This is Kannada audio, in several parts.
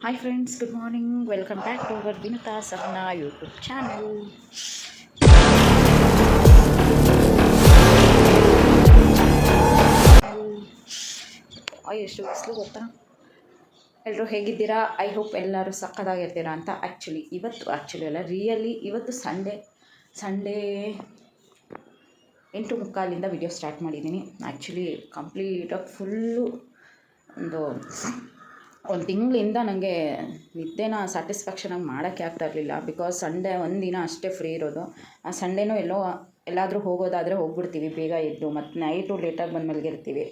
Hi friends, good morning. Welcome back to our Vinita Sahana YouTube channel. ಎಷ್ಟು ಬಿಸಿಲು ಗೊತ್ತಾ? ಎಲ್ಲರೂ ಹೇಗಿದ್ದೀರಾ? ಐ ಹೋಪ್ ಎಲ್ಲರೂ ಸಕ್ಕತ್ತಾಗಿರ್ತೀರಾ ಅಂತ. ಆ್ಯಕ್ಚುಲಿ ಅಲ್ಲ, ಇವತ್ತು ಸಂಡೇ 8:45 ವಿಡಿಯೋ ಸ್ಟಾರ್ಟ್ ಮಾಡಿದ್ದೀನಿ. ಆ್ಯಕ್ಚುಲಿ ಕಂಪ್ಲೀಟಾಗಿ ಫುಲ್ಲು ಒಂದು ತಿಂಗಳಿಂದ ನನಗೆ ನಿದ್ದೆನ ಸ್ಯಾಟಿಸ್ಫ್ಯಾಕ್ಷನಾಗಿ ಮಾಡೋಕ್ಕೆ ಆಗ್ತಾ ಇರಲಿಲ್ಲ. ಬಿಕಾಸ್ ಸಂಡೇ ಒಂದಿನ ಅಷ್ಟೇ ಫ್ರೀ ಇರೋದು. ಆ ಸಂಡೇನೂ ಎಲ್ಲಾದರೂ ಹೋಗೋದಾದರೆ ಹೋಗ್ಬಿಡ್ತೀವಿ ಬೇಗ ಎದ್ದು, ಮತ್ತು ನೈಟು ಲೇಟಾಗಿ ಬಂದು ಮಲಗಿರ್ತೀವಿ.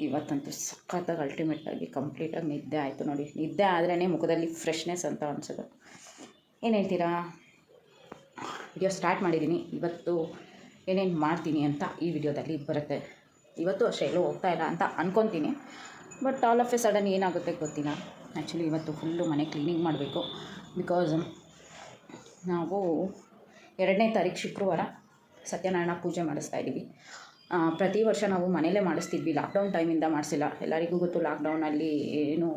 ಇವತ್ತಂತೂ ಸಖತ್ತಾಗಿ ಅಲ್ಟಿಮೇಟಾಗಿ ಕಂಪ್ಲೀಟಾಗಿ ನಿದ್ದೆ ಆಯಿತು ನೋಡಿ. ನಿದ್ದೆ ಆದ್ರೇ ಮುಖದಲ್ಲಿ ಫ್ರೆಶ್ನೆಸ್ ಅಂತ ಅನಿಸೋದು. ಏನು ಹೇಳ್ತೀರಾ? ವಿಡಿಯೋ ಸ್ಟಾರ್ಟ್ ಮಾಡಿದ್ದೀನಿ. ಇವತ್ತು ಏನೇನು ಮಾಡ್ತೀನಿ ಅಂತ ಈ ವಿಡಿಯೋದಲ್ಲಿ ಬರುತ್ತೆ. ಇವತ್ತು ಅಷ್ಟೇ ಎಲ್ಲೂ ಹೋಗ್ತಾ ಇಲ್ಲ ಅಂತ ಅಂದ್ಕೊತೀನಿ, but all of A sudden ಏನಾಗುತ್ತೆ ಗೊತ್ತಿಲ್ಲ. ಆ್ಯಕ್ಚುಲಿ ಇವತ್ತು ಫುಲ್ಲು ಮನೆ ಕ್ಲೀನಿಂಗ್ ಮಾಡಬೇಕು. ಬಿಕಾಸ್ ನಾವು 2ನೇ ತಾರೀಕು ಶುಕ್ರವಾರ ಸತ್ಯನಾರಾಯಣ ಪೂಜೆ ಮಾಡಿಸ್ತಾಯಿದ್ದೀವಿ. ಪ್ರತಿ ವರ್ಷ ನಾವು ಮನೇಲೇ ಮಾಡಿಸ್ತಿದ್ವಿ, ಲಾಕ್ಡೌನ್ ಟೈಮಿಂದ ಮಾಡಿಸಿಲ್ಲ. ಎಲ್ಲರಿಗೂ ಗೊತ್ತು, ಲಾಕ್ಡೌನಲ್ಲಿ ಏನು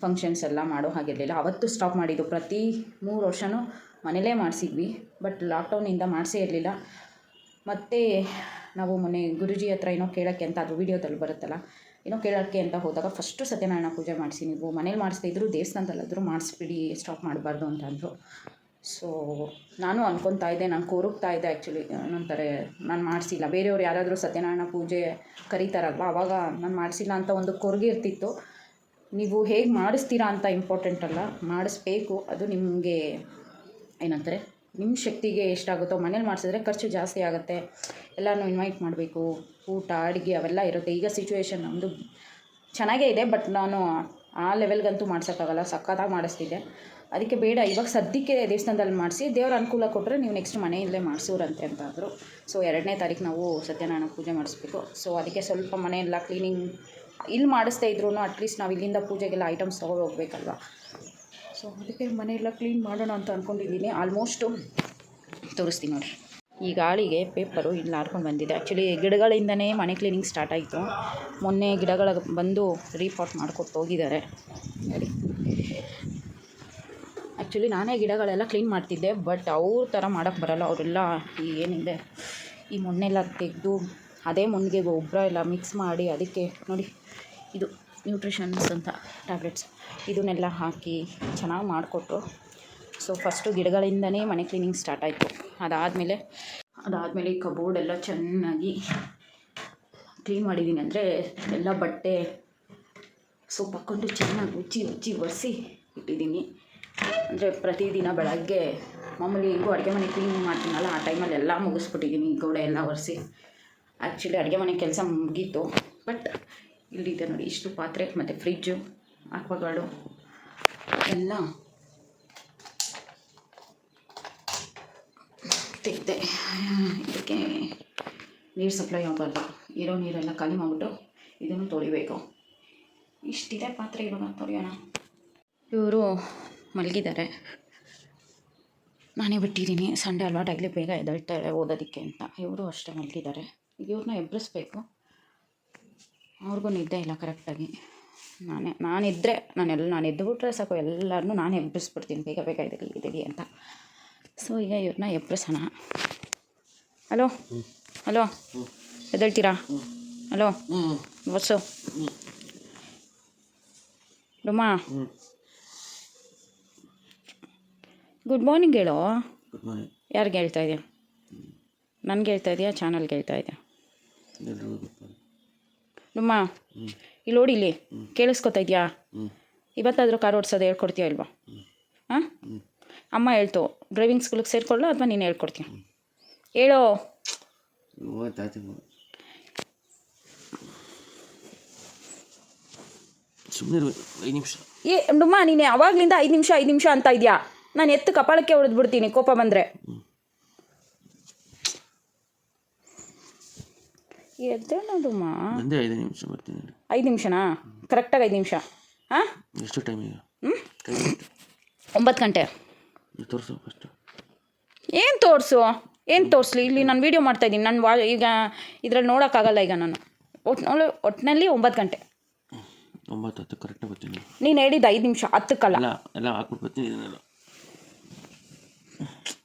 ಫಂಕ್ಷನ್ಸ್ ಎಲ್ಲ ಮಾಡೋ ಹಾಗಿರಲಿಲ್ಲ. ಅವತ್ತು ಸ್ಟಾಪ್ ಮಾಡಿದ್ದು. ಪ್ರತಿ 3 ವರ್ಷವೂ ಮನೇಲೇ ಮಾಡಿಸಿದ್ವಿ, ಬಟ್ ಲಾಕ್ಡೌನಿಂದ ಮಾಡಿಸೇ ಇರಲಿಲ್ಲ. ಮತ್ತು ನಾವು ಮೊನ್ನೆ ಗುರುಜಿ ಹತ್ರ ಏನೋ ಕೇಳೋಕ್ಕೆ ಅಂತ, ಅದು ವೀಡಿಯೋದಲ್ಲಿ ಬರುತ್ತಲ್ಲ, ಏನೋ ಕೇಳೋಕ್ಕೆ ಅಂತ ಹೋದಾಗ ಫಸ್ಟು ಸತ್ಯನಾರಾಯಣ ಪೂಜೆ ಮಾಡಿಸಿ, ನೀವು ಮನೇಲಿ ಮಾಡಿಸ್ತಾಯಿದ್ರು ದೇವಸ್ಥಾನದಲ್ಲಾದರೂ ಮಾಡಿಸ್ಬಿಡಿ, ಸ್ಟಾಪ್ ಮಾಡಬಾರ್ದು ಅಂತಂದರು. ಸೊ ನಾನು ಅನ್ಕೊತಾ ಇದ್ದೆ, ನಾನು ಕೋರುಗ್ತಾ ಇದ್ದೆ. ಆ್ಯಕ್ಚುಲಿ ನಾನು ಮಾಡಿಸಿಲ್ಲ. ಬೇರೆಯವ್ರು ಯಾರಾದರೂ ಸತ್ಯನಾರಾಯಣ ಪೂಜೆ ಕರೀತಾರಲ್ವ, ಆವಾಗ ನಾನು ಮಾಡಿಸಿಲ್ಲ ಅಂತ ಒಂದು ಕೊರಗಿರ್ತಿತ್ತು. ನೀವು ಹೇಗೆ ಮಾಡಿಸ್ತೀರಾ ಅಂತ ಇಂಪಾರ್ಟೆಂಟ್ ಅಲ್ಲ, ಮಾಡಿಸ್ಬೇಕು. ಅದು ನಿಮಗೆ ಏನಂತಾರೆ, ನಿಮ್ಮ ಶಕ್ತಿಗೆ ಎಷ್ಟಾಗುತ್ತೋ. ಮನೇಲಿ ಮಾಡಿಸಿದ್ರೆ ಖರ್ಚು ಜಾಸ್ತಿ ಆಗುತ್ತೆ, ಎಲ್ಲನೂ ಇನ್ವೈಟ್ ಮಾಡಬೇಕು, ಊಟ ಅಡುಗೆ ಅವೆಲ್ಲ ಇರುತ್ತೆ. ಈಗ ಸಿಚುವೇಶನ್ ನಮ್ಮದು ಚೆನ್ನಾಗೇ ಇದೆ, ಬಟ್ ನಾನು ಆ ಲೆವೆಲ್ಗಂತೂ ಮಾಡ್ಸೋಕ್ಕಾಗಲ್ಲ. ಸಕ್ಕತ್ತಾಗಿ ಮಾಡಿಸ್ತಿದ್ದೆ. ಅದಕ್ಕೆ ಬೇಡ, ಇವಾಗ ಸದ್ಯಕ್ಕೆ ದೇವಸ್ಥಾನದಲ್ಲಿ ಮಾಡಿಸಿ, ದೇವ್ರ ಅನುಕೂಲ ಕೊಟ್ಟರೆ ನೀವು ನೆಕ್ಸ್ಟ್ ಮನೆಯಲ್ಲೇ ಮಾಡಿಸೋರಂತೆ ಅಂತ ಅಂದರು. ಸೊ 2ನೇ ತಾರೀಕು ನಾವು ಸತ್ಯನಾರಾಯಣ ಪೂಜೆ ಮಾಡಿಸ್ಬೇಕು. ಸೊ ಅದಕ್ಕೆ ಸ್ವಲ್ಪ ಮನೆಯೆಲ್ಲ ಕ್ಲೀನಿಂಗ್ ಇಲ್ಲಿ ಮಾಡಿಸ್ತಾ ಇದ್ರು, ಅಟ್ಲೀಸ್ಟ್ ನಾವು ಇಲ್ಲಿಂದ ಪೂಜೆಗೆಲ್ಲ ಐಟಮ್ಸ್ ತೊಗೊಂಡು ಹೋಗ್ಬೇಕಲ್ವ. ಸೊ ಅದಕ್ಕೆ ಮನೆಯೆಲ್ಲ ಕ್ಲೀನ್ ಮಾಡೋಣ ಅಂತ ಅಂದ್ಕೊಂಡಿದ್ದೀನಿ. ಆಲ್ಮೋಸ್ಟು ತೋರಿಸ್ತೀನಿ ನೋಡಿ. ಈ ಗಾಳಿಗೆ ಪೇಪರು ಇಲ್ಲಿ ಹಾರ್ಕೊಂಡು ಬಂದಿದೆ. ಆ್ಯಕ್ಚುಲಿ ಗಿಡಗಳಿಂದನೇ ಮನೆ ಕ್ಲೀನಿಂಗ್ ಸ್ಟಾರ್ಟ್ ಆಯಿತು. ಮೊನ್ನೆ ಗಿಡಗಳ ಬಂದು ರೀಪಾಟ್ ಮಾಡಿಕೊಟ್ಟು ಹೋಗಿದ್ದಾರೆ ನೋಡಿ. ಆ್ಯಕ್ಚುಲಿ ನಾನೇ ಗಿಡಗಳೆಲ್ಲ ಕ್ಲೀನ್ ಮಾಡ್ತಿದ್ದೆ, ಬಟ್ ಅವ್ರ ಥರ ಮಾಡೋಕ್ಕೆ ಬರೋಲ್ಲ. ಅವರೆಲ್ಲ ಏನಿದೆ ಈ ಮಣ್ಣೆಲ್ಲ ತೆಗೆದು ಅದೇ ಮಣ್ಣಿಗೆ ಗೊಬ್ಬರ ಎಲ್ಲ ಮಿಕ್ಸ್ ಮಾಡಿ, ಅದಕ್ಕೆ ನೋಡಿ ಇದು ನ್ಯೂಟ್ರಿಷನ್ಸ್ ಅಂತ ಟ್ಯಾಬ್ಲೆಟ್ಸ್, ಇದನ್ನೆಲ್ಲ ಹಾಕಿ ಚೆನ್ನಾಗಿ ಮಾಡಿಕೊಟ್ರು. ಸೊ ಫಸ್ಟು ಗಿಡಗಳಿಂದನೇ ಮನೆ ಕ್ಲೀನಿಂಗ್ ಸ್ಟಾರ್ಟ್ ಆಯಿತು. ಅದಾದಮೇಲೆ ಈ ಕಬೋರ್ಡ್ ಎಲ್ಲ ಚೆನ್ನಾಗಿ ಕ್ಲೀನ್ ಮಾಡಿದ್ದೀನಿ. ಅಂದರೆ ಎಲ್ಲ ಬಟ್ಟೆ ಸೋಪ್ ಹಾಕ್ಕೊಂಡು ಚೆನ್ನಾಗಿ ಉಜ್ಜಿ ಒರೆಸಿ ಇಟ್ಟಿದ್ದೀನಿ. ಅಂದರೆ ಪ್ರತಿದಿನ ಬೆಳಗ್ಗೆ ಮಾಮೂಲಿ ಹಿಂಗೂ ಅಡುಗೆ ಮನೆ ಕ್ಲೀನ್ ಮಾಡ್ತೀನಲ್ಲ, ಆ ಟೈಮಲ್ಲಿ ಎಲ್ಲ ಮುಗಿಸ್ಬಿಟ್ಟಿದ್ದೀನಿ. ಗೋಡೆ ಎಲ್ಲ ಒರೆಸಿ. ಆ್ಯಕ್ಚುಲಿ ಅಡುಗೆ ಮನೆ ಕೆಲಸ ಮುಗೀತು, ಬಟ್ ಇಲ್ಲಿದೆ ನೋಡಿ ಇಷ್ಟು ಪಾತ್ರೆ, ಮತ್ತು ಫ್ರಿಜ್ಜು, ಆಕ್ವಾಗಾರ್ಡು ಎಲ್ಲ ತೆಗೆದೆ. ಇದಕ್ಕೆ ನೀರು ಸಪ್ಲೈ ಆಗಬಾರ್ದು, ಇರೋ ನೀರೆಲ್ಲ ಖಾಲಿ ಮಾಡಿಬಿಟ್ಟು ಇದನ್ನು ತೊಳಿಬೇಕು. ಇಷ್ಟಿದೆ ಪಾತ್ರೆ, ಇವಾಗ ತೊಳೆಯೋಣ. ಇವರು ಮಲಗಿದ್ದಾರೆ, ನಾನೇ ಬಿಟ್ಟಿದ್ದೀನಿ. ಸಂಡೇ ಅಲ್ವಾ, ಡೈಲಿ ಬೇಗ ಎದ್ದೇಳ್ತಾರೆ ಓದೋದಕ್ಕೆ ಅಂತ. ಇವರು ಅಷ್ಟೇ ಮಲಗಿದ್ದಾರೆ. ಈಗ ಇವ್ರನ್ನ ಎಬ್ಬರಿಸ್ಬೇಕು. ಅವ್ರಿಗೂ ನಿದ್ದೆ ಇಲ್ಲ ಕರೆಕ್ಟಾಗಿ. ನಾನು ಎದ್ದುಬಿಟ್ರೆ ಸಾಕು, ಎಲ್ಲರನ್ನೂ ನಾನು ಎಬ್ಬರಿಸ್ಬಿಡ್ತೀನಿ, ಬೇಗ ಇದೀರಿ ಅಂತ. ಸೊ ಈಗ ಇವ್ರನ್ನ ಎಬ್ಬರಿಸೋಣ. ಹಲೋ ಎದ್ದೇಳ್ತೀರಾ? ಹಲೋ ಬಸ್ಸು ಡುಮ್ಮ, ಗುಡ್ ಮಾರ್ನಿಂಗ್ ಹೇಳೋ. ಯಾರಿಗೆ ಹೇಳ್ತಾ ಇದೆಯಾ? ನನಗೆ ಹೇಳ್ತಾ ಇದೆಯಾ, ಚಾನಲ್ಗೆ ಹೇಳ್ತಾ ಇದೆಯಾ? ಡುಮ್ಮ ಇಲ್ಲಿ ನೋಡಿ, ಇಲ್ಲಿ ಕೇಳಿಸ್ಕೊತಾ ಇದೆಯಾ? ಇವತ್ತಾದರೂ ಕಾರ್ ಓಡಿಸೋದು ಹೇಳ್ಕೊಡ್ತೀಯ ಇಲ್ವಾ? ಹಾಂ, ಅಮ್ಮ ಹೇಳ್ತು ಡ್ರೈವಿಂಗ್ ಸ್ಕೂಲಿಗೆ ಸೇರಿಕೊಳ್ಳೋ ಅಥವಾ ನೀನು ಹೇಳ್ಕೊಡ್ತೀಯ? ಹೇಳೋ. ಡುಮ್ಮ, ನೀನು ಅವಾಗಲಿಂದ 5 ನಿಮಿಷ ಅಂತ ಇದೆಯಾ? ನಾನು ಎತ್ತು ಕಪಾಳಕ್ಕೆ ಹೊಡೆದ್ಬಿಡ್ತೀನಿ ಕೋಪ ಬಂದರೆ. ಎದ್ದೇಳ ಡುಮ್ಮ. 5 ನಿಮಿಷನಾ? ಕರೆಕ್ಟಾಗಿ 5 ನಿಮಿಷ. ಹಾಂ, ಎಷ್ಟು ಟೈಮ್ ಈಗ? 9 ಗಂಟೆ. ಏನು ತೋರಿಸ್ಲಿ? ಇಲ್ಲಿ ನಾನು ವೀಡಿಯೋ ಮಾಡ್ತಾಯಿದ್ದೀನಿ. ನಾನು ಈಗ ಇದರಲ್ಲಿ ನೋಡೋಕ್ಕಾಗಲ್ಲ. ಈಗ ನಾನು ಒಟ್ಟಿನಲ್ಲಿ 9 ಗಂಟೆ. 9:10 ಕರೆಕ್ಟಾಗಿ ಬರ್ತೀನಿ. ನೀನು ಹೇಳಿದ್ದು 5 ನಿಮಿಷ 10ಕ್ಕಲ್ಲ. ಎಲ್ಲ ಹಾಕ್ಬಿಟ್ಟು ಬರ್ತೀನಿ. ಇದನ್ನೆಲ್ಲ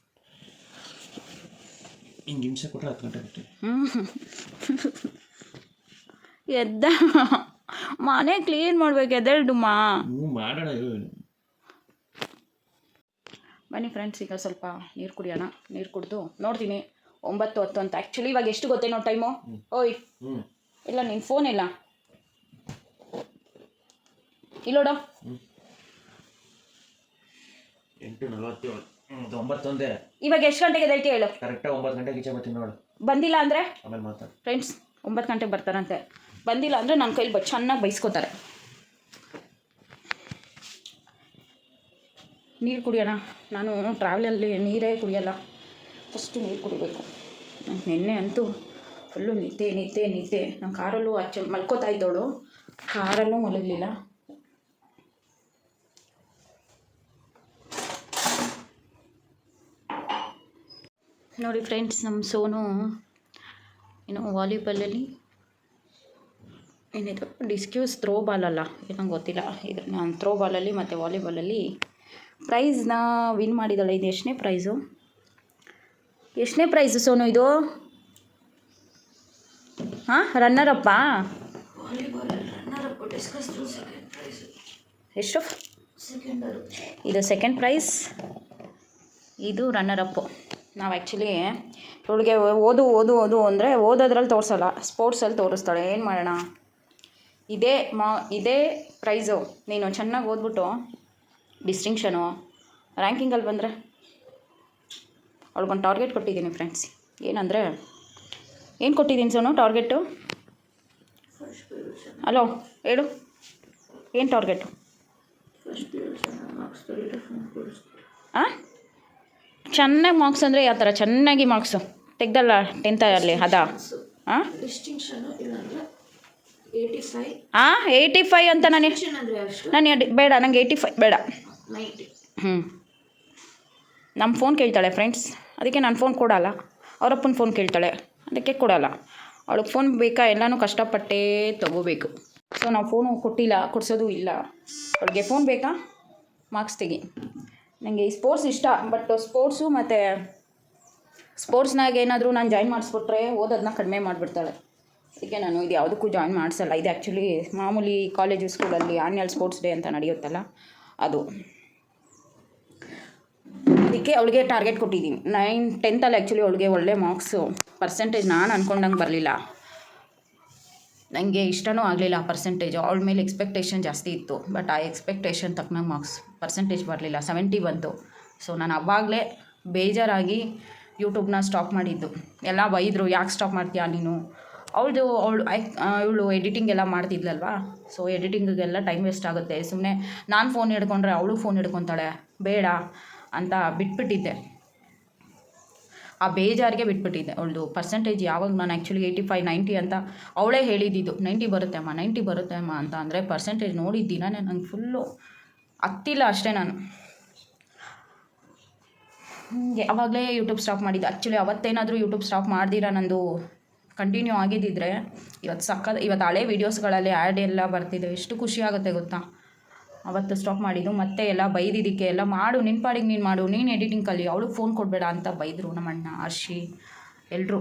ಹಿಂಗೆ ಹಿಂಸೆ ಕೊಟ್ಟರೆ 10 ಗಂಟೆ ಬರ್ತೀನಿ. ಎದ್ದ ಮನೆ ಕ್ಲೀನ್ ಮಾಡ್ಬೇಕು, ಎದ್ದೇಳುಮ್ಮ. ಮಾಡೋಣ. ಬನ್ನಿ ಫ್ರೆಂಡ್ಸ್, ಈಗ ಸ್ವಲ್ಪ ನೀರು ಕುಡಿಯೋಣ. ನೀರು ಕುಡಿದು ನೋಡ್ತೀನಿ 9:10 ಅಂತ. ಆ್ಯಕ್ಚುಲಿ ಇವಾಗ ಎಷ್ಟು ಗೊತ್ತೇನೋ ಟೈಮು? ಓಯ್ ಇಲ್ಲ, ನಿನ್ನ ಫೋನ್ ಇಲ್ಲ ಇಲ್ಲೋಡ. 8:47 ಇವಾಗ ಎಷ್ಟು ಗಂಟೆಗೆ ಎದ್ದೇಳ್ತಿ ಹೇಳು? ಕರೆಕ್ಟಾಗಿ 9 ಗಂಟೆಗೆ ಈಚೆ ಬರ್ತೀನಿ ನೋಡು. ಬಂದಿಲ್ಲ ಅಂದರೆ ಆಮೇಲೆ ಮಾತಾಡು. ಫ್ರೆಂಡ್ಸ್ 9 ಗಂಟೆಗೆ ಬರ್ತಾರಂತೆ. ಬಂದಿಲ್ಲ ಅಂದರೆ ನನ್ನ ಕೈಲಿ ಚೆನ್ನಾಗಿ ಬೈಸ್ಕೋತಾರೆ. ನೀರು ಕುಡಿಯೋಣ. ನಾನು ಟ್ರಾವೆಲಲ್ಲಿ ನೀರೇ ಕುಡಿಯೋಲ್ಲ, ಫಸ್ಟು ನೀರು ಕುಡಿಬೇಕು. ನಿನ್ನೆ ಅಂತೂ ಫುಲ್ಲು ನಿದ್ದೆ. ನಾನು ಕಾರಲ್ಲೂ ಮಲ್ಕೋತಾ ಇದ್ದವಳು, ಕಾರಲ್ಲೂ ಮಲಗಲಿಲ್ಲ. ನೋಡಿ ಫ್ರೆಂಡ್ಸ್, ನಮ್ಮ ಸೋನು ವಾಲಿಬಾಲಲ್ಲಿ ಏನಿದು ಡಿಸ್ಕ್ಯೂಸ್ ಥ್ರೋ ಬಾಲ್ ಅಲ್ಲ, ನಂಗೆ ಗೊತ್ತಿಲ್ಲ. ಇದು ನಾನು ಥ್ರೋ ಬಾಲಲ್ಲಿ ಮತ್ತು ವಾಲಿಬಾಲಲ್ಲಿ ಪ್ರೈಸ್ನ ವಿನ್ ಮಾಡಿದ್ದಾಳೆ. ಇದು ಎಷ್ಟನೇ ಪ್ರೈಸು ಸೋನು ಇದು? ಹಾಂ, ರನ್ನರಪ್ಪಾ? ಎಷ್ಟು? ಇದು ಸೆಕೆಂಡ್ ಪ್ರೈಸ್, ಇದು ರನ್ನರಪ್ಪು. ನಾವು ಆ್ಯಕ್ಚುಲಿ ಇವಳಿಗೆ ಓದು ಅಂದರೆ ಓದೋದ್ರಲ್ಲಿ ತೋರಿಸಲ್ಲ, ಸ್ಪೋರ್ಟ್ಸಲ್ಲಿ ತೋರಿಸ್ತಾಳೆ. ಏನು ಮಾಡೋಣ? ಇದೇ ಪ್ರೈಸು. ನೀನು ಚೆನ್ನಾಗಿ ಓದ್ಬಿಟ್ಟು ಡಿಸ್ಟಿಂಕ್ಷನು ರ್ಯಾಂಕಿಂಗಲ್ಲಿ ಬಂದರೆ ಅವಳಿಗೊಂದು ಟಾರ್ಗೆಟ್ ಕೊಟ್ಟಿದ್ದೀನಿ ಫ್ರೆಂಡ್ಸ್. ಏನಂದರೆ ಏನು ಕೊಟ್ಟಿದ್ದೀನಿ ಸೋನು ಟಾರ್ಗೆಟು? ಹಲೋ ಹೇಳು, ಏನು ಟಾರ್ಗೆಟು? ಹಾಂ, ಚೆನ್ನಾಗಿ ಮಾರ್ಕ್ಸ್ ಅಂದರೆ ಯಾವ ಥರ? ಚೆನ್ನಾಗಿ ಮಾರ್ಕ್ಸು ತೆಗ್ದಲ್ಲ 10th ಅದಾ? ಹಾಂ 85 ಅಂತ. ನಾನು ಬೇಡ, ನನಗೆ 85 ಬೇಡ. ನಮ್ಮ ಫೋನ್ ಕೇಳ್ತಾಳೆ ಫ್ರೆಂಡ್ಸ್, ಅದಕ್ಕೆ ನಾನು ಫೋನ್ ಕೊಡಲ್ಲ. ಅವರಪ್ಪನ ಫೋನ್ ಕೇಳ್ತಾಳೆ, ಅದಕ್ಕೆ ಕೊಡಲ್ಲ. ಅವಳಿಗೆ ಫೋನ್ ಬೇಕಾ? ಎಲ್ಲನೂ ಕಷ್ಟಪಟ್ಟೇ ತೊಗೋಬೇಕು. ಸೊ ನಾವು ಫೋನು ಕೊಟ್ಟಿಲ್ಲ, ಕೊಡಿಸೋದು ಇಲ್ಲ. ಅವಳಿಗೆ ಫೋನ್ ಬೇಕಾ? ಮಾರ್ಕ್ಸ್ ತೆಗಿ. ನನಗೆ ಈ ಸ್ಪೋರ್ಟ್ಸ್ ಇಷ್ಟ, ಬಟ್ ಸ್ಪೋರ್ಟ್ಸು ಮತ್ತು ಸ್ಪೋರ್ಟ್ಸ್ನಾಗ ಏನಾದರೂ ನಾನು ಜಾಯಿನ್ ಮಾಡಿಸ್ಬಿಟ್ರೆ ಓದೋದನ್ನ ಕಡಿಮೆ ಮಾಡಿಬಿಡ್ತಾಳೆ. ಅದಕ್ಕೆ ನಾನು ಇದು ಯಾವುದಕ್ಕೂ ಜಾಯಿನ್ ಮಾಡಿಸಲ್ಲ. ಇದು ಆ್ಯಕ್ಚುಲಿ ಮಾಮೂಲಿ ಕಾಲೇಜು ಸ್ಕೂಲಲ್ಲಿ ಆನ್ಯಲ್ ಸ್ಪೋರ್ಟ್ಸ್ ಡೇ ಅಂತ ನಡೆಯುತ್ತಲ್ಲ ಅದು. ಅದಕ್ಕೆ ಅವಳಿಗೆ ಟಾರ್ಗೆಟ್ ಕೊಟ್ಟಿದ್ದೀನಿ. 10th ಆ್ಯಕ್ಚುಲಿ ಅವಳಿಗೆ ಒಳ್ಳೆ ಮಾರ್ಕ್ಸು, ಪರ್ಸೆಂಟೇಜ್ ನಾನು ಅಂದ್ಕೊಂಡಂಗೆ ಬರಲಿಲ್ಲ. ನನಗೆ ಇಷ್ಟನೂ ಆಗಲಿಲ್ಲ ಪರ್ಸೆಂಟೇಜು. ಅವಳ ಮೇಲೆ ಎಕ್ಸ್ಪೆಕ್ಟೇಷನ್ ಜಾಸ್ತಿ ಇತ್ತು, ಬಟ್ ಆ ಎಕ್ಸ್ಪೆಕ್ಟೇಷನ್ ತಕ್ಕನಾಗ ಪರ್ಸೆಂಟೇಜ್ ಬರಲಿಲ್ಲ. 70 ಬಂತು. ಸೊ ನಾನು ಆವಾಗಲೇ ಬೇಜಾರಾಗಿ ಯೂಟ್ಯೂಬ್ನ ಸ್ಟಾಪ್ ಮಾಡಿದ್ದು. ಎಲ್ಲ ಬೈದರು, ಯಾಕೆ ಸ್ಟಾಪ್ ಮಾಡ್ತೀಯಾ ನೀನು? ಇವಳು ಎಡಿಟಿಂಗ್ ಎಲ್ಲ ಮಾಡ್ತಿದ್ಲಲ್ವಾ, ಸೊ ಎಡಿಟಿಂಗಿಗೆಲ್ಲ ಟೈಮ್ ವೇಸ್ಟ್ ಆಗುತ್ತೆ. ಸುಮ್ಮನೆ ನಾನು ಫೋನ್ ಹಿಡ್ಕೊಂಡ್ರೆ ಅವಳು ಫೋನ್ ಹಿಡ್ಕೊತಾಳೆ, ಬೇಡ ಅಂತ ಬಿಟ್ಬಿಟ್ಟಿದ್ದೆ. ಆ ಬೇಜಾರಿಗೆ ಬಿಟ್ಬಿಟ್ಟಿದ್ದೆ. ಅವಳದು ಪರ್ಸೆಂಟೇಜ್ ಯಾವಾಗ ನಾನು ಆ್ಯಕ್ಚುಲಿ 85, 90 ಅಂತ ಅವಳೇ ಹೇಳಿದ್ದು. 90 ಬರುತ್ತೆ ಅಮ್ಮ ಅಂತ. ಅಂದರೆ ಪರ್ಸೆಂಟೇಜ್ ನೋಡಿದ ದಿನವೇ ನಂಗೆ ಫುಲ್ಲು ಹತ್ತಿಲ್ಲ ಅಷ್ಟೇ. ನಾನು ಆವಾಗಲೇ ಯೂಟ್ಯೂಬ್ ಸ್ಟಾಪ್ ಮಾಡಿದ್ದೆ. ಆ್ಯಕ್ಚುಲಿ ಅವತ್ತೇನಾದರೂ ಯೂಟ್ಯೂಬ್ ಸ್ಟಾಪ್ ಮಾಡ್ದಿರ ನಂದು ಕಂಟಿನ್ಯೂ ಆಗಿದ್ದಿದ್ರೆ ಇವತ್ತು ಹಳೆ ವೀಡಿಯೋಸ್ಗಳಲ್ಲಿ ಆ್ಯಡ್ ಎಲ್ಲ ಬರ್ತಿದೆ, ಎಷ್ಟು ಖುಷಿ ಆಗುತ್ತೆ ಗೊತ್ತಾ. ಅವತ್ತು ಸ್ಟಾಪ್ ಮಾಡಿದ್ದು. ಮತ್ತೆ ಎಲ್ಲ ಬೈದಿದ್ದಕ್ಕೆ ಎಲ್ಲ ಮಾಡು, ನಿನ್ನ ಪಾಡಿಗೆ ನೀನು ಮಾಡು, ನೀನು ಎಡಿಟಿಂಗ್ ಕಲಿ, ಅವಳಿಗೆ ಫೋನ್ ಕೊಡಬೇಡ ಅಂತ ಬೈದರು ನಮ್ಮಣ್ಣ, ಹರ್ಷಿ ಎಲ್ಲರೂ.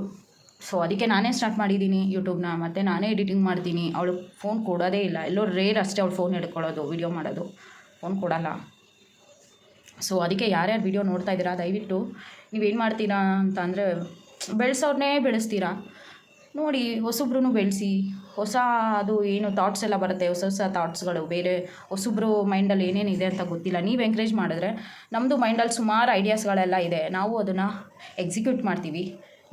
ಸೊ ಅದಕ್ಕೆ ನಾನೇ ಸ್ಟಾರ್ಟ್ ಮಾಡಿದ್ದೀನಿ ಯೂಟ್ಯೂಬ್ನ, ಮತ್ತು ನಾನೇ ಎಡಿಟಿಂಗ್ ಮಾಡ್ತೀನಿ. ಅವಳು ಫೋನ್ ಕೊಡೋದೇ ಇಲ್ಲ. ಎಲ್ಲೋ ರೇರ್ ಅಷ್ಟೇ ಅವಳು ಫೋನ್ ಹಿಡ್ಕೊಳ್ಳೋದು, ವೀಡಿಯೋ ಮಾಡೋದು, ಫೋನ್ ಕೊಡಲ್ಲ. ಸೊ ಅದಕ್ಕೆ ಯಾರ್ಯಾರು ವೀಡಿಯೋ ನೋಡ್ತಾ ಇದ್ದೀರಾ, ದಯವಿಟ್ಟು ನೀವೇನು ಮಾಡ್ತೀರಾ ಅಂತ ಅಂದರೆ, ಬೆಳೆಸೋರನ್ನೇ ಬೆಳೆಸ್ತೀರಾ ನೋಡಿ, ಹೊಸಬ್ರು ಬೆಳೆಸಿ. ಹೊಸ ಅದು ಏನು ಥಾಟ್ಸ್ ಎಲ್ಲ ಬರುತ್ತೆ, ಹೊಸ ಥಾಟ್ಸ್ಗಳು, ಬೇರೆ ಹೊಸಬ್ರು ಮೈಂಡಲ್ಲಿ ಏನೇನಿದೆ ಅಂತ ಗೊತ್ತಿಲ್ಲ. ನೀವು ಎಂಕರೇಜ್ ಮಾಡಿದ್ರೆ ನಮ್ಮದು ಮೈಂಡಲ್ಲಿ ಸುಮಾರು ಐಡಿಯಾಸ್ಗಳೆಲ್ಲ ಇದೆ, ನಾವು ಅದನ್ನು ಎಕ್ಸಿಕ್ಯೂಟ್ ಮಾಡ್ತೀವಿ.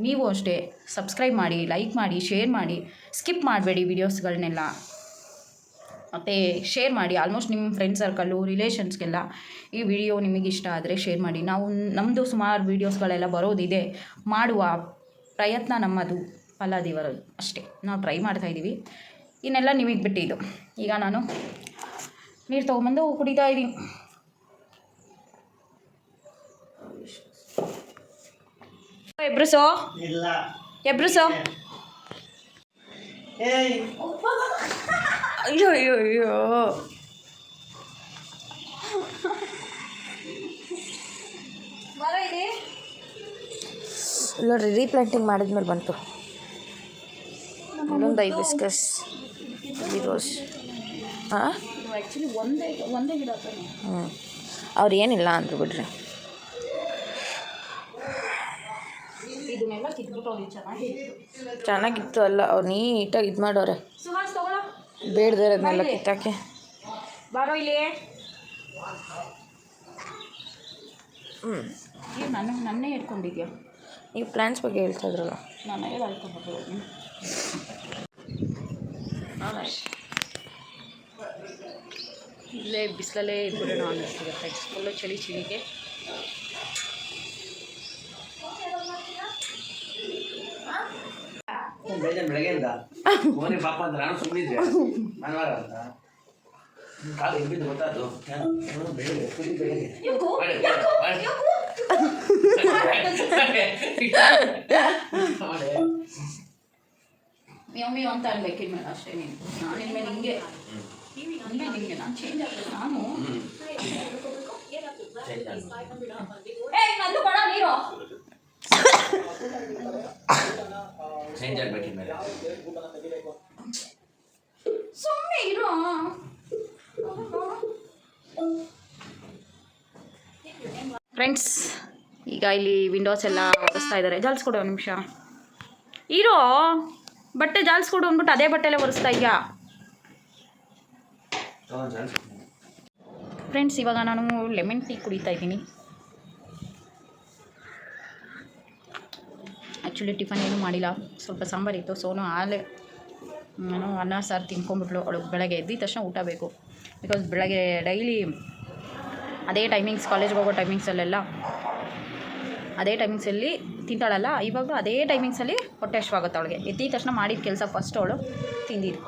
ನೀವು ಅಷ್ಟೇ ಸಬ್ಸ್ಕ್ರೈಬ್ ಮಾಡಿ, ಲೈಕ್ ಮಾಡಿ, ಶೇರ್ ಮಾಡಿ, ಸ್ಕಿಪ್ ಮಾಡಬೇಡಿ ವೀಡಿಯೋಸ್ಗಳನ್ನೆಲ್ಲ, ಮತ್ತು ಶೇರ್ ಮಾಡಿ. ಆಲ್ಮೋಸ್ಟ್ ನಿಮ್ಮ ಫ್ರೆಂಡ್ ಸರ್ಕಲ್ಲು, ರಿಲೇಷನ್ಸ್ಗೆಲ್ಲ ಈ ವಿಡಿಯೋ ನಿಮಗೆ ಇಷ್ಟ ಆದರೆ ಶೇರ್ ಮಾಡಿ. ನಮ್ಮದು ಸುಮಾರು ವೀಡಿಯೋಸ್ಗಳೆಲ್ಲ ಬರೋದಿದೆ, ಮಾಡುವ ಪ್ರಯತ್ನ ನಮ್ಮದು, ಫಲ ದೇವರದು ಅಷ್ಟೇ. ನಾವು ಟ್ರೈ ಮಾಡ್ತಾಯಿದ್ದೀವಿ. ಇನ್ನೆಲ್ಲ ನಿಮಗೆ ಬಿಟ್ಟಿದ್ದು. ಈಗ ನಾನು ನೀರು ತೊಗೊಂಬಂದು ಕುಡಿತಾ ಇದ್ದೀನಿ. ಎಬ್ರಿಸೋ ಅಯ್ಯೋ ಅಯ್ಯೋ ಅಯ್ಯೋ ನೋಡ್ರಿ ರೀಪ್ಲಾಂಟಿಂಗ್ ಮಾಡಿದ್ಮೇಲೆ ಬಂತು. ಇಲ್ಲೊಂದು ಹೈಬಿಸ್ಕಸ್, ಈ ರೋಸ್. ಹಾಂ ಆ್ಯಕ್ಚುಲಿ ಒಂದೇ ಗಿಡ ತಾನೆ. ಹ್ಞೂ ಅವ್ರು ಏನಿಲ್ಲ ಅಂದರು ಬಿಡ್ರಿ. ಇದನ್ನೆಲ್ಲ ಕಿತ್ಬಿಟ್ಟು ಅವ್ರಿಗೆ ಚೆನ್ನಾಗಿತ್ತು ಅಲ್ಲ, ಅವ್ರು ನೀಟಾಗಿ ಇದು ಮಾಡೋರೆ. ಸುಹಾಸ್ ತಗೊಳ್ಳೋ, ಬೇಡದೇ ಇರೋದನ್ನೆಲ್ಲ ಕಿತ್ತಾಕೆ. ಬಾರೋ ಇಲ್ಲಿ. ಹ್ಞೂ ನನ್ನೇ ಇಟ್ಕೊಂಡಿದ್ಯಾ? ನೀವು ಪ್ಲ್ಯಾನ್ಸ್ ಬಗ್ಗೆ ಹೇಳ್ತಾ ಇದ್ರಲ್ಲ. ನನಗೆ ಹೇಳ್ಕೊಬೇಕು. ಇಲ್ಲೇ ಬಿಸಿಲಲ್ಲೇ ಇದ್ಬಿಡೋಣ ಅನ್ನಿಸ್ತಿರುತ್ತೆ. ಫುಲ್ಲು ಚಳಿಗೆ ಬೆಳಗ್ಗೆಯಿಂದ ಮೋನಿ ಪಾಪ ಅಂತ ನಾನು ಸುಮ್ಮನಿದ್ದೆ ಮನವಾರ ಅಂತ ಕಾಲು ಎಬ್ಬಿದ್ದು ಗೊತ್ತಾಯ್ತು. ಮ್ಯೂ ಅಂತ ಅನ್ಬೇಕು ಇನ್ಮೇಲೆ ಅಷ್ಟೇ. ನೀನು ನಾನು ಇನ್ಮೇಲೆ ಹಿಂಗೆ ನಿಂಗೆ ನಾನು ಚೇಂಜ್ ಆಗ್ತದೆ. ನಾನು ನಲ್ಲೂ ಕೊಡ ನೀರು ಚೇಂಜ್ ಆಗ್ಬೇಕು ಮೇಲೆ ಸುಮ್ಮನೆ ಇರೋ. ಫ್ರೆಂಡ್ಸ್, ಈಗ ಇಲ್ಲಿ ವಿಂಡೋಸ್ ಎಲ್ಲ ಒರೆಸ್ತಾ ಇದ್ದಾರೆ. ಜಾಲಿಸ್ಕೊಡು ಒಂದು ನಿಮಿಷ ಇರೋ. ಬಟ್ಟೆ ಜಾಲಿಸ್ಕೊಡು ಅಂದ್ಬಿಟ್ಟು ಅದೇ ಬಟ್ಟೆಲ್ಲೇ ಒರೆಸ್ತಾ ಇದೆಯಾ? ಫ್ರೆಂಡ್ಸ್, ಇವಾಗ ನಾನು ಲೆಮನ್ ಟೀ ಕುಡಿತಾ ಇದ್ದೀನಿ. ಆ್ಯಕ್ಚುಲಿ ಟಿಫನ್ ಏನೂ ಮಾಡಿಲ್ಲ, ಸ್ವಲ್ಪ ಸಾಂಬಾರಿತ್ತು. ಸೋನು ನಾನು ಅನ್ನ ಸಾರು ತಿನ್ಕೊಂಡ್ಬಿಟ್ಲು. ಅವಳು ಬೆಳಗ್ಗೆ ಎದ್ದಿದ ತಕ್ಷಣ ಊಟ ಬೇಕು. ಬಿಕಾಸ್ ಬೆಳಗ್ಗೆ ಡೈಲಿ ಅದೇ ಟೈಮಿಂಗ್ಸ್, ಕಾಲೇಜ್ಗೆ ಹೋಗೋ ಟೈಮಿಂಗ್ಸಲ್ಲೆಲ್ಲ ಅದೇ ಟೈಮಿಂಗ್ಸಲ್ಲಿ ತಿಂತಾಳಲ್ಲ. ಇವಾಗಲೂ ಅದೇ ಟೈಮಿಂಗ್ಸಲ್ಲಿ ಹೊಟ್ಟೆ ಹಶ್ವಾಗುತ್ತೆ ಅವಳಿಗೆ. ಎದ್ದಿದ ತಕ್ಷಣ ಮಾಡಿದ ಕೆಲಸ ಫಸ್ಟ್ ಅವಳು ತಿಂದಿದ್ದು.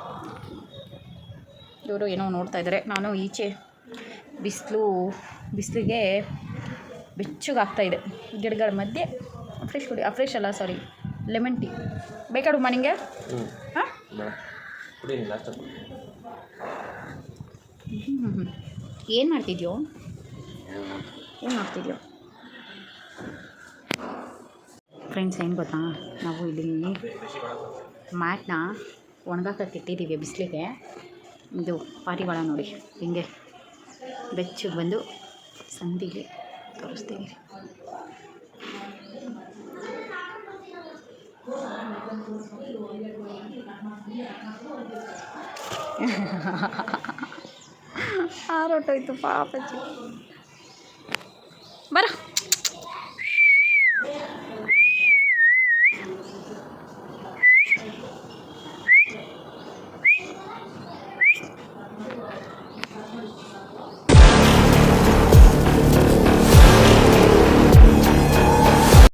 ಇವರು ಏನೋ ನೋಡ್ತಾ ಇದ್ದಾರೆ. ನಾನು ಈಚೆ ಬಿಸಿಲಿಗೆ ಬೆಚ್ಚಗಾಗ್ತಾಯಿದೆ. ಗಿಡಗಳ ಮಧ್ಯೆ ಫ್ರೆಶ್ ಅಲ್ಲ, ಸಾರಿ, ಲೆಮನ್ ಟೀ ಬೇಕಾಡುಮ್ಮ ನಿಂಗೆ? ಹಾಂ, ಏನು ಮಾಡ್ತಿದ್ಯೋ? ಫ್ರೆಂಡ್ಸ್, ಏನು ಗೊತ್ತಾ, ನಾವು ಇಲ್ಲಿ ಮ್ಯಾಟ್ನ ಒಣಗಾಕಕ್ಕೆ ಇಟ್ಟಿದ್ದೀವಿ ಬಿಸಿಲಿಗೆ. ಇದು ಪಾರಿವಾಳ ನೋಡಿ ಹಿಂಗೆ ಬೆಚ್ಚಗೆ ಬಂದು ಸಂದಿಗೆ ತೋರಿಸ್ತೀವಿ. ಹಾರೊಟ್ಟೋಯ್ತು ಪಾಪಚ್ಚಿ. ಬರ